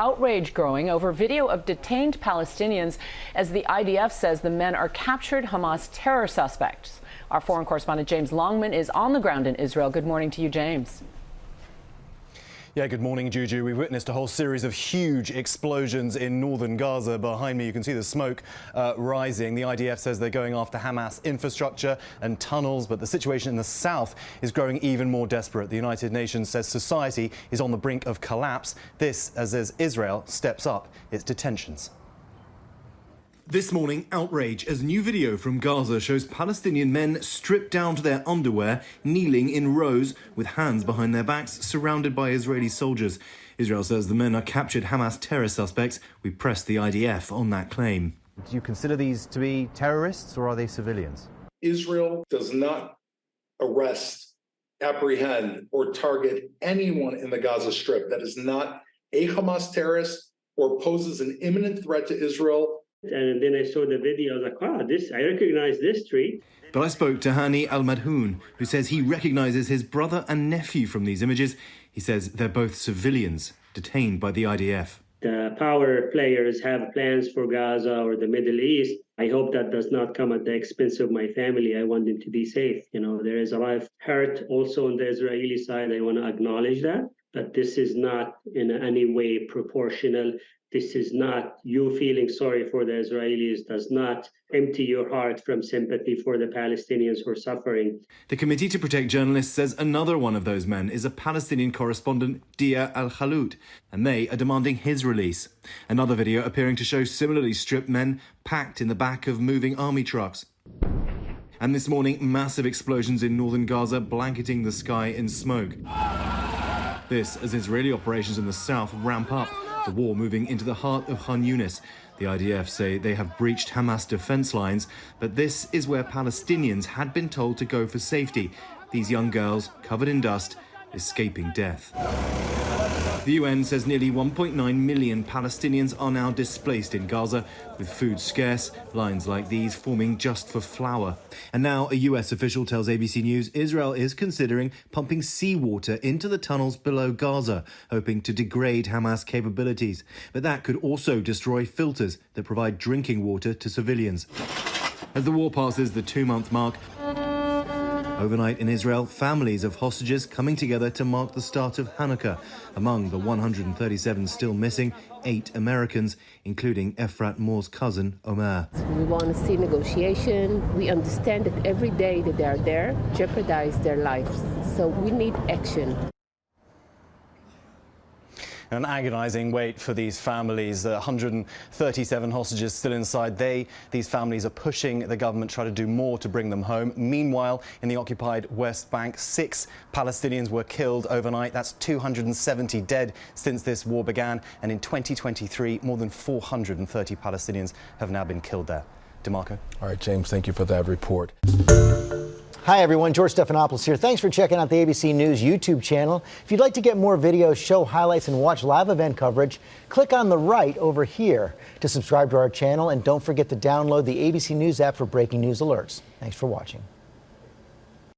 outrage growing over video of detained Palestinians as the IDF says the men are captured Hamas terror suspects. Our foreign correspondent James Longman is on the ground in Israel. Good morning to you, James. Yeah, good morning, Juju. We've witnessed a whole series of huge explosions in northern Gaza. Behind me, you can see the smoke rising. The IDF says they're going after Hamas infrastructure and tunnels, but the situation in the south is growing even more desperate. The United Nations says society is on the brink of collapse. This as Israel steps up its detentions. This morning, outrage as new video from Gaza shows Palestinian men stripped down to their underwear, kneeling in rows with hands behind their backs, surrounded by Israeli soldiers. Israel says the men are captured Hamas terror suspects. We pressed the IDF on that claim. Do you consider these to be terrorists or are they civilians? Israel does not arrest, apprehend, or target anyone in the Gaza Strip that is not a Hamas terrorist or poses an imminent threat to Israel. And then I saw the video, I was like, wow, I recognize this street. But I spoke to Hani Al-Madhoun, who says he recognizes his brother and nephew from these images. He says they're both civilians detained by the IDF. The power players have plans for Gaza or the Middle East. I hope that does not come at the expense of my family. I want them to be safe. You know, there is a lot of hurt also on the Israeli side. I want to acknowledge that. But this is not in any way proportional. This is not you feeling sorry for the Israelis, does not empty your heart from sympathy for the Palestinians who are suffering. The Committee to Protect Journalists says another one of those men is a Palestinian correspondent, Dia Al-Khalout, and they are demanding his release. Another video appearing to show similarly stripped men packed in the back of moving army trucks. And this morning, massive explosions in northern Gaza blanketing the sky in smoke. This as Israeli operations in the south ramp up. The war moving into the heart of Khan Yunis. The IDF say they have breached Hamas defense lines, but this is where Palestinians had been told to go for safety. These young girls, covered in dust, escaping death. The UN says nearly 1.9 million Palestinians are now displaced in Gaza, with food scarce, lines like these forming just for flour. And now a US official tells ABC News Israel is considering pumping seawater into the tunnels below Gaza, hoping to degrade Hamas capabilities. But that could also destroy filters that provide drinking water to civilians. As the war passes the 2-month mark, overnight in Israel, families of hostages coming together to mark the start of Hanukkah. Among the 137 still missing, 8 Americans, including Efrat Moore's cousin, Omer. We want to see negotiation. We understand that every day that they are there jeopardize their lives. So we need action. An agonizing wait for these families. 137 hostages still inside. These families are pushing the government to try to do more to bring them home. Meanwhile, in the occupied West Bank, 6 Palestinians were killed overnight. That's 270 dead since this war began. And in 2023, more than 430 Palestinians have now been killed there. DeMarco. All right, James, thank you for that report. Hi, everyone. George Stephanopoulos here. Thanks for checking out the ABC News YouTube channel. If you'd like to get more videos, show highlights, and watch live event coverage, click on the right over here to subscribe to our channel. And don't forget to download the ABC News app for breaking news alerts. Thanks for watching.